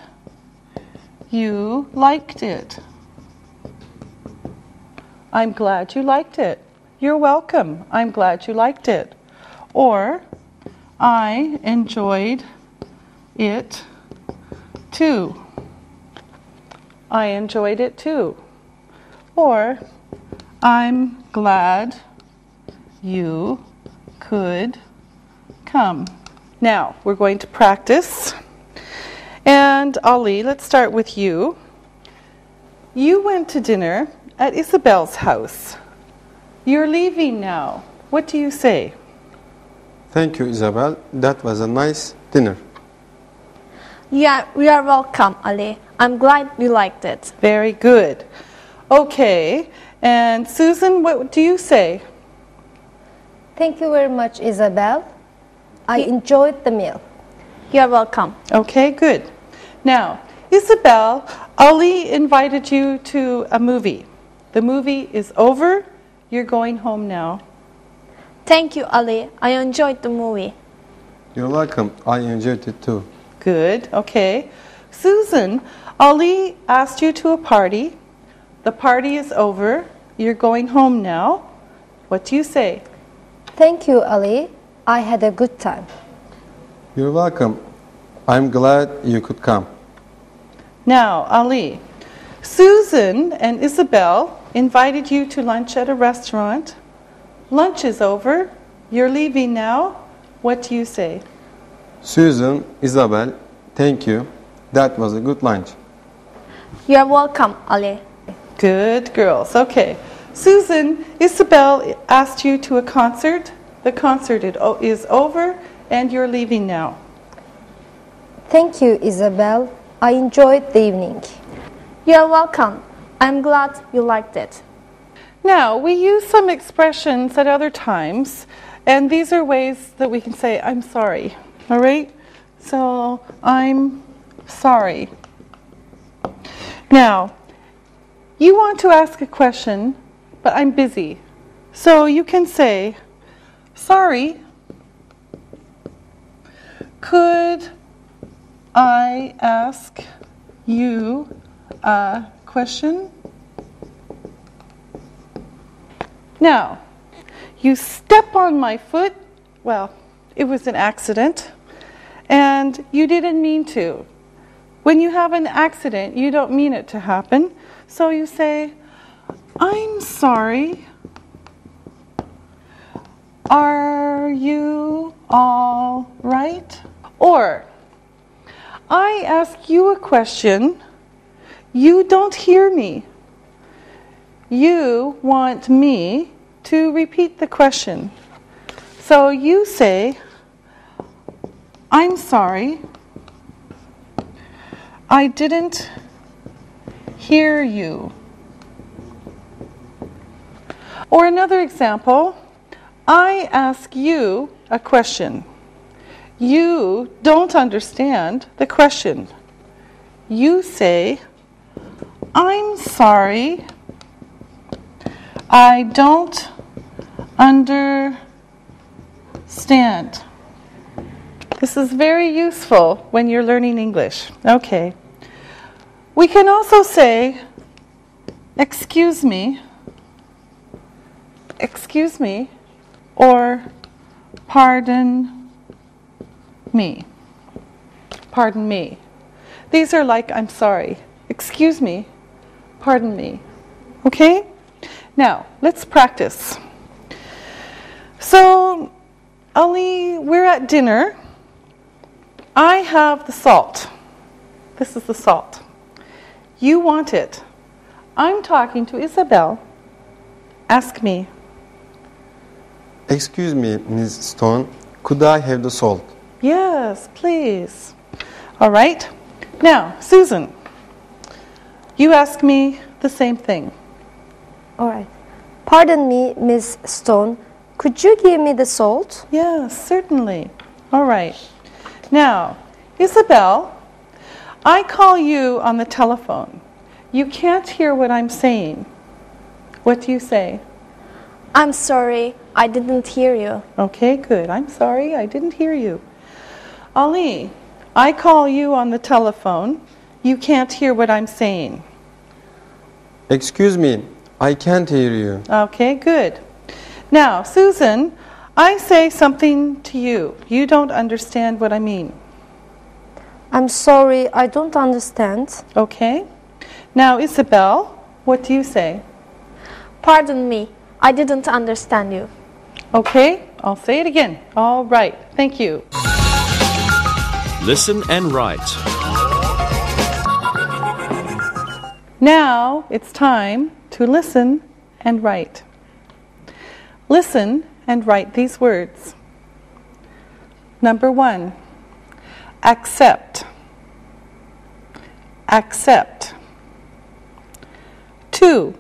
Speaker 2: you liked it." I'm glad you liked it. You're welcome. I'm glad you liked it. Or, I enjoyed it too. I enjoyed it too. Or, I'm glad you could come. Now, we're going to practice. And Ali, let's start with you. You went to dinner at Isabel's house. You're leaving now. What do you say?
Speaker 3: Thank you, Isabel. That was a nice dinner.
Speaker 5: Yeah, you are welcome, Ali. I'm glad you liked it.
Speaker 2: Very good. Okay. And Susan, what do you say?
Speaker 4: Thank you very much, Isabel. I enjoyed the meal.
Speaker 5: You're welcome.
Speaker 2: Okay, good. Now, Isabel, Ali invited you to a movie. The movie is over. You're going home now.
Speaker 5: Thank you, Ali. I enjoyed the movie.
Speaker 3: You're welcome. I enjoyed it too.
Speaker 2: Good, okay. Susan, Ali asked you to a party. The party is over. You're going home now. What do you say?
Speaker 4: Thank you, Ali. I had a good time.
Speaker 3: You're welcome. I'm glad you could come.
Speaker 2: Now, Ali, Susan and Isabel invited you to lunch at a restaurant. Lunch is over. You're leaving now. What do you say?
Speaker 3: Susan, Isabel, thank you. That was a good lunch.
Speaker 5: You're welcome, Ali.
Speaker 2: Good girls. Okay. Susan, Isabel asked you to a concert. The concert is over and you're leaving now.
Speaker 4: Thank you, Isabel. I enjoyed the evening.
Speaker 5: You're welcome. I'm glad you liked it.
Speaker 2: Now, we use some expressions at other times, and these are ways that we can say, I'm sorry. All right? So, I'm sorry. Now, you want to ask a question, but I'm busy. So you can say, sorry, could I ask you a question? Now, you step on my foot. Well, it was an accident, and you didn't mean to. When you have an accident, you don't mean it to happen. So you say, I'm sorry. Are you all right? Or, I ask you a question. You don't hear me. You want me to repeat the question. So you say, I'm sorry. I didn't hear you. Or another example, I ask you a question. You don't understand the question. You say, I'm sorry. I don't understand. This is very useful when you're learning English. Okay. We can also say, excuse me. excuse me, or pardon me. Pardon me. These are like, I'm sorry. Excuse me. Pardon me. Okay? Now, let's practice. So, Ali, we're at dinner. I have the salt. This is the salt. You want it. I'm talking to Isabel. Ask me.
Speaker 3: Excuse me, Ms. Stone, could I have the salt?
Speaker 2: Yes, please. All right. Now, Susan, you ask me the same thing.
Speaker 4: All right. Pardon me, Miss Stone. Could you give me the salt?
Speaker 2: Yes, certainly. All right. Now, Isabel, I call you on the telephone. You can't hear what I'm saying. What do you say?
Speaker 5: I'm sorry, I didn't hear you.
Speaker 2: Okay, good. I'm sorry, I didn't hear you. Ali, I call you on the telephone. You can't hear what I'm saying.
Speaker 3: Excuse me, I can't hear you.
Speaker 2: Okay, good. Now, Susan, I say something to you. You don't understand what I mean.
Speaker 4: I'm sorry, I don't understand.
Speaker 2: Okay. Now, Isabel, what do you say?
Speaker 5: Pardon me, I didn't understand you.
Speaker 2: Okay, I'll say it again. All right, thank you.
Speaker 1: Listen and write.
Speaker 2: Now it's time to listen and write. Listen and write these words. Number 1, accept. Accept. 2,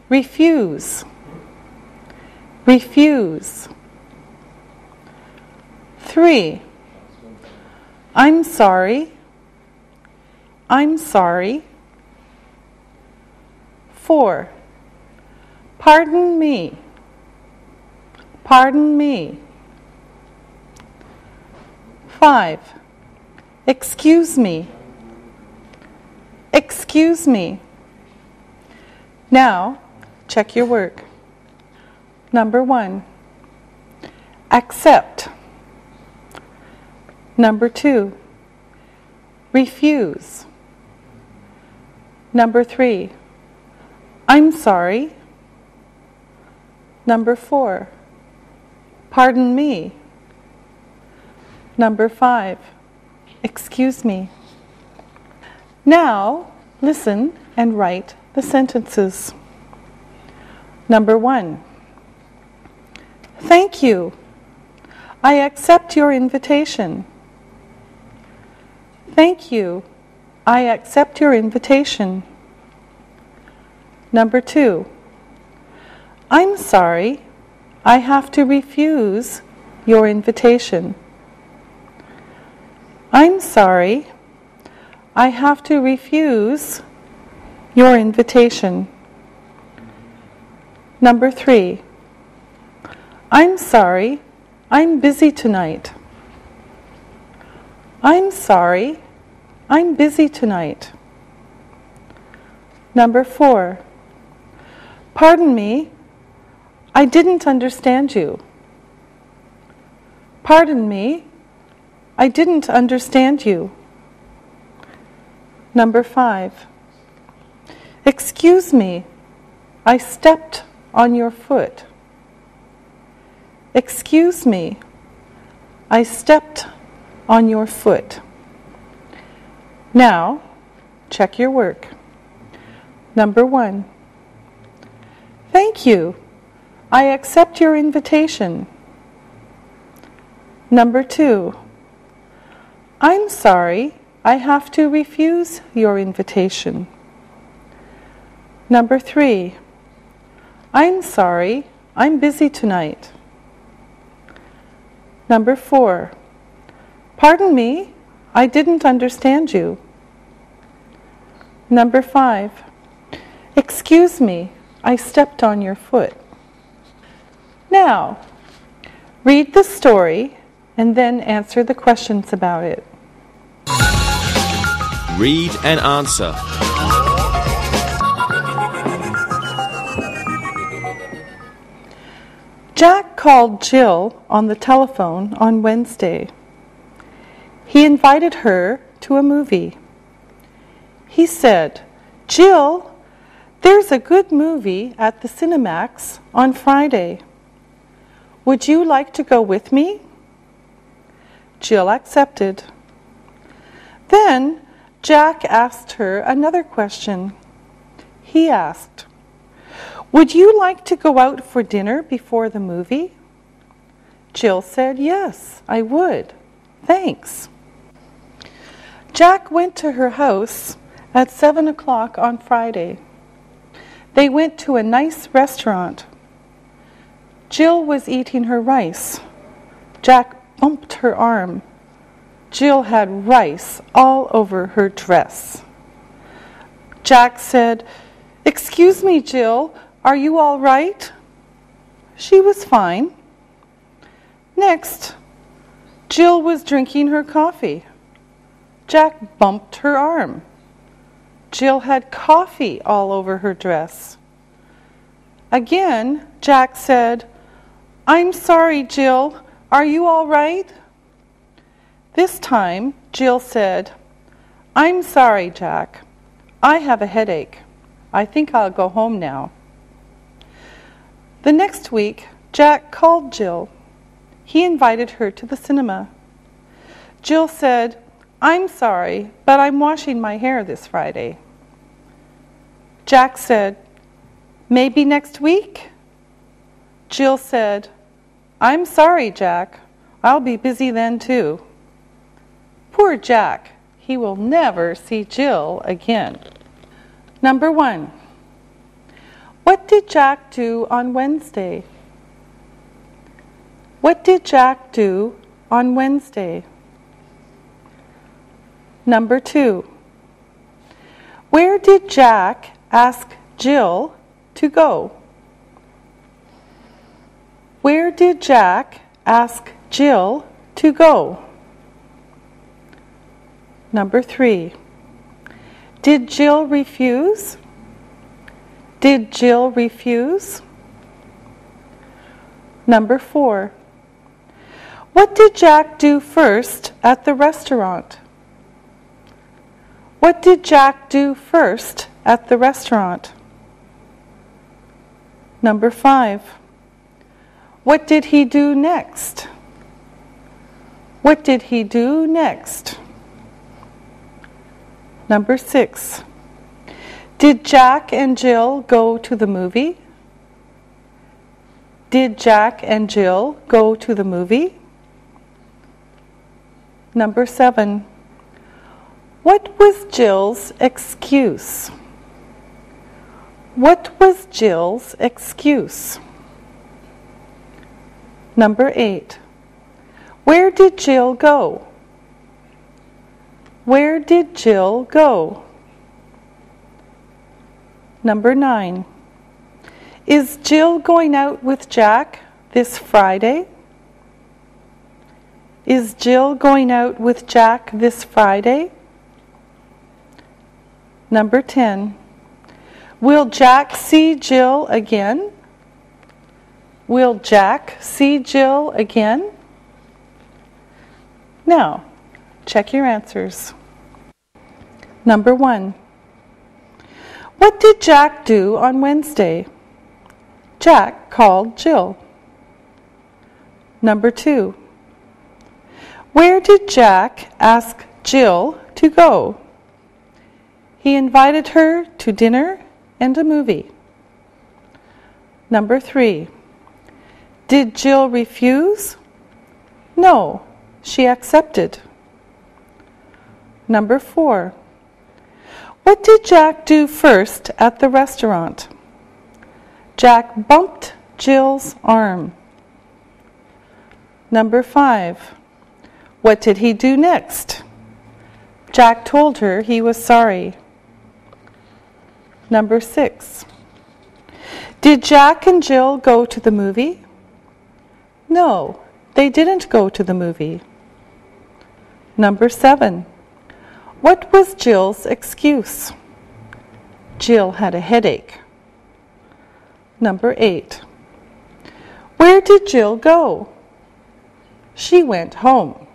Speaker 2: refuse. Refuse. 3, I'm sorry. I'm sorry. 4, pardon me. Pardon me. 5, excuse me. Excuse me. Now, check your work. Number 1, accept. Number 2, refuse. Number 3, I'm sorry. Number 4, pardon me. Number 5, excuse me. Now, listen and write the sentences. Number 1, thank you. I accept your invitation. Thank you. I accept your invitation. Number 2, I'm sorry. I have to refuse your invitation. I'm sorry. I have to refuse your invitation. Number 3, I'm sorry. I'm busy tonight. I'm sorry. I'm busy tonight. Number 4, pardon me. I didn't understand you. Pardon me. I didn't understand you. Number 5, excuse me. I stepped on your foot. Excuse me. I stepped on your foot. Now, check your work. Number 1, thank you. I accept your invitation. Number 2, I'm sorry. I have to refuse your invitation. Number 3, I'm sorry. I'm busy tonight. Number 4, pardon me. I didn't understand you. Number 5, excuse me. I stepped on your foot. Now, read the story and then answer the questions about it.
Speaker 1: Read and answer.
Speaker 2: Jack called Jill on the telephone on Wednesday. He invited her to a movie. He said, "Jill, there's a good movie at the Cinemax on Friday. Would you like to go with me?" Jill accepted. Then Jack asked her another question. He asked, "Would you like to go out for dinner before the movie?" Jill said, "Yes, I would. Thanks." Jack went to her house at 7 o'clock on Friday. They went to a nice restaurant. Jill was eating her rice. Jack bumped her arm. Jill had rice all over her dress. Jack said, "Excuse me, Jill, are you all right?" She was fine. Next, Jill was drinking her coffee. Jack bumped her arm. Jill had coffee all over her dress. Again, Jack said, "I'm sorry, Jill, are you all right?" This time, Jill said, "I'm sorry, Jack. I have a headache. I think I'll go home now." The next week, Jack called Jill. He invited her to the cinema. Jill said, "I'm sorry, but I'm washing my hair this Friday." Jack said, "Maybe next week?" Jill said, "I'm sorry, Jack. I'll be busy then too." Poor Jack. He will never see Jill again. Number 1. What did Jack do on Wednesday? What did Jack do on Wednesday? Number 2. Where did Jack ask Jill to go? Where did Jack ask Jill to go? Number 3. Did Jill refuse? Did Jill refuse? Number 4. What did Jack do first at the restaurant? What did Jack do first at the restaurant? Number 5. What did he do next? What did he do next? Number 6. Did Jack and Jill go to the movie? Did Jack and Jill go to the movie? Number 7. What was Jill's excuse? What was Jill's excuse? Number 8. Where did Jill go? Where did Jill go? Number 9. Is Jill going out with Jack this Friday? Is Jill going out with Jack this Friday? Number 10. Will Jack see Jill again? Will Jack see Jill again? Now, check your answers. Number 1. What did Jack do on Wednesday? Jack called Jill. Number 2. Where did Jack ask Jill to go? He invited her to dinner and a movie. Number 3. Did Jill refuse? No, she accepted. Number 4. What did Jack do first at the restaurant? Jack bumped Jill's arm. Number 5. What did he do next? Jack told her he was sorry. Number 6. Did Jack and Jill go to the movie? No, they didn't go to the movie. Number 7. What was Jill's excuse? Jill had a headache. Number 8. Where did Jill go? She went home.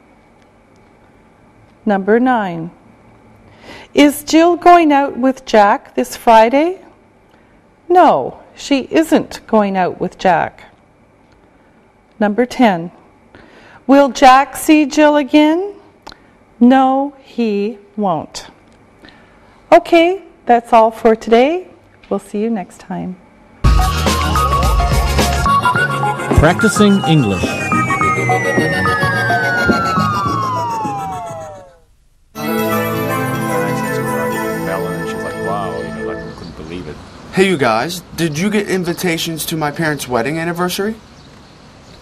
Speaker 2: Number 9. Is Jill going out with Jack this Friday? No, she isn't going out with Jack. Number 10. Will Jack see Jill again? No, he won't. Okay, that's all for today. We'll see you next time.
Speaker 1: Practicing English.
Speaker 6: Hey you guys, did you get invitations to my parents' wedding anniversary?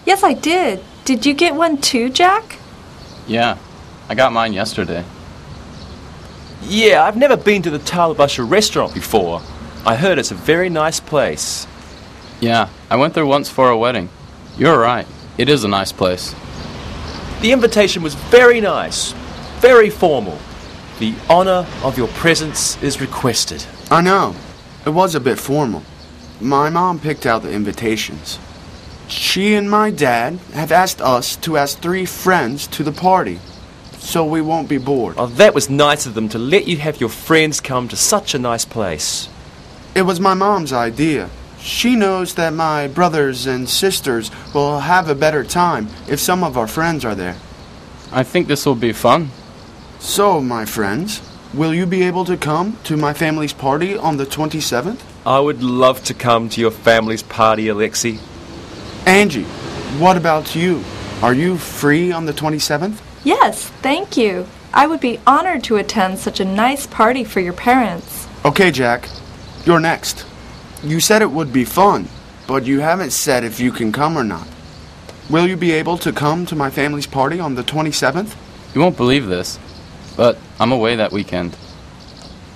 Speaker 7: Yes, I did. Did you get one too, Jack?
Speaker 8: Yeah, I got mine yesterday.
Speaker 9: Yeah, I've never been to the Talabasha restaurant before. I heard it's a very nice place.
Speaker 8: Yeah, I went there once for a wedding. You're right, it is a nice place.
Speaker 9: The invitation was very nice, very formal. The honor of your presence is requested.
Speaker 6: I know. It was a bit formal. My mom picked out the invitations. She and my dad have asked us to ask 3 friends to the party, so we won't be bored.
Speaker 9: Oh, that was nice of them to let you have your friends come to such a nice place.
Speaker 6: It was my mom's idea. She knows that my brothers and sisters will have a better time if some of our friends are there.
Speaker 8: I think this will be fun.
Speaker 6: So, my friends, will you be able to come to my family's party on the 27th?
Speaker 9: I would love to come to your family's party, Alexi.
Speaker 6: Angie, what about you? Are you free on the 27th?
Speaker 7: Yes, thank you. I would be honored to attend such a nice party for your parents.
Speaker 6: Okay, Jack, you're next. You said it would be fun, but you haven't said if you can come or not. Will you be able to come to my family's party on the 27th?
Speaker 8: You won't believe this, but I'm away that weekend.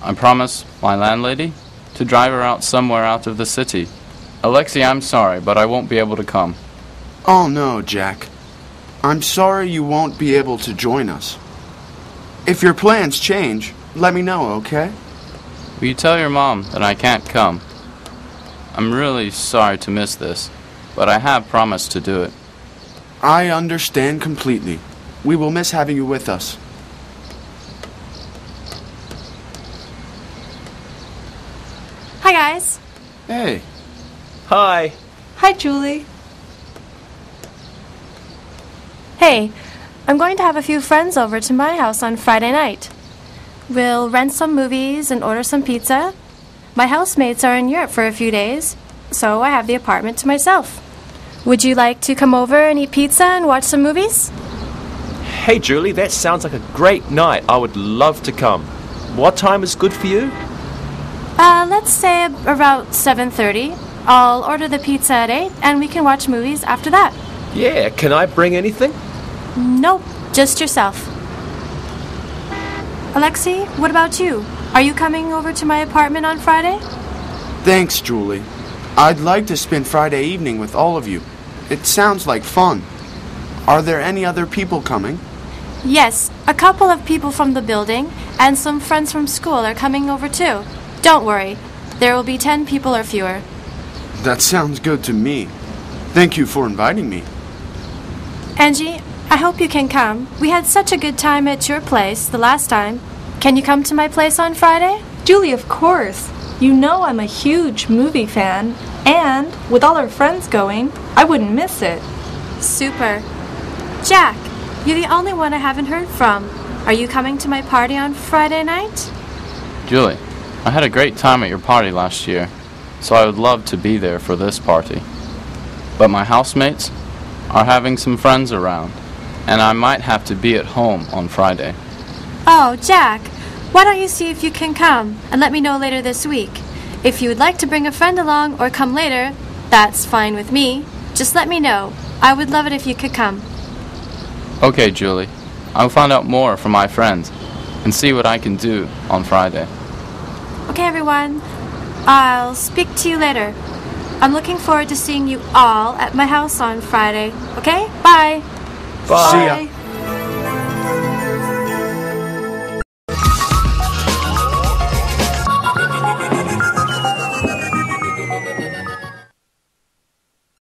Speaker 8: I promised my landlady to drive her out somewhere out of the city. Alexi, I'm sorry, but I won't be able to come.
Speaker 6: Oh no, Jack. I'm sorry you won't be able to join us. If your plans change, let me know, okay?
Speaker 8: Will you tell your mom that I can't come? I'm really sorry to miss this, but I have promised to do it.
Speaker 6: I understand completely. We will miss having you with us.
Speaker 10: Hi, guys.
Speaker 6: Hey.
Speaker 9: Hi.
Speaker 7: Hi, Julie.
Speaker 10: Hey, I'm going to have a few friends over to my house on Friday night. We'll rent some movies and order some pizza. My housemates are in Europe for a few days, so I have the apartment to myself. Would you like to come over and eat pizza and watch some movies?
Speaker 9: Hey, Julie, that sounds like a great night. I would love to come. What time is good for you?
Speaker 10: Let's say about 7:30. I'll order the pizza at 8, and we can watch movies after that.
Speaker 9: Yeah, can I bring anything?
Speaker 10: Nope, just yourself. Alexi, what about you? Are you coming over to my apartment on Friday?
Speaker 6: Thanks, Julie. I'd like to spend Friday evening with all of you. It sounds like fun. Are there any other people coming?
Speaker 10: Yes, a couple of people from the building and some friends from school are coming over too. Don't worry, there will be 10 people or fewer.
Speaker 6: That sounds good to me. Thank you for inviting me.
Speaker 10: Angie, I hope you can come. We had such a good time at your place the last time. Can you come to my place on Friday?
Speaker 7: Julie, of course. You know I'm a huge movie fan, and with all our friends going, I wouldn't miss it.
Speaker 10: Super. Jack, you're the only one I haven't heard from. Are you coming to my party on Friday night?
Speaker 8: Julie, I had a great time at your party last year, so I would love to be there for this party. But my housemates are having some friends around, and I might have to be at home on Friday.
Speaker 10: Oh, Jack, why don't you see if you can come and let me know later this week. If you would like to bring a friend along or come later, that's fine with me. Just let me know. I would love it if you could come.
Speaker 8: Okay, Julie. I'll find out more from my friends and see what I can do on Friday.
Speaker 10: Okay, everyone. I'll speak to you later. I'm looking forward to seeing you all at my house on Friday. Okay? Bye.
Speaker 9: Bye.
Speaker 6: See ya.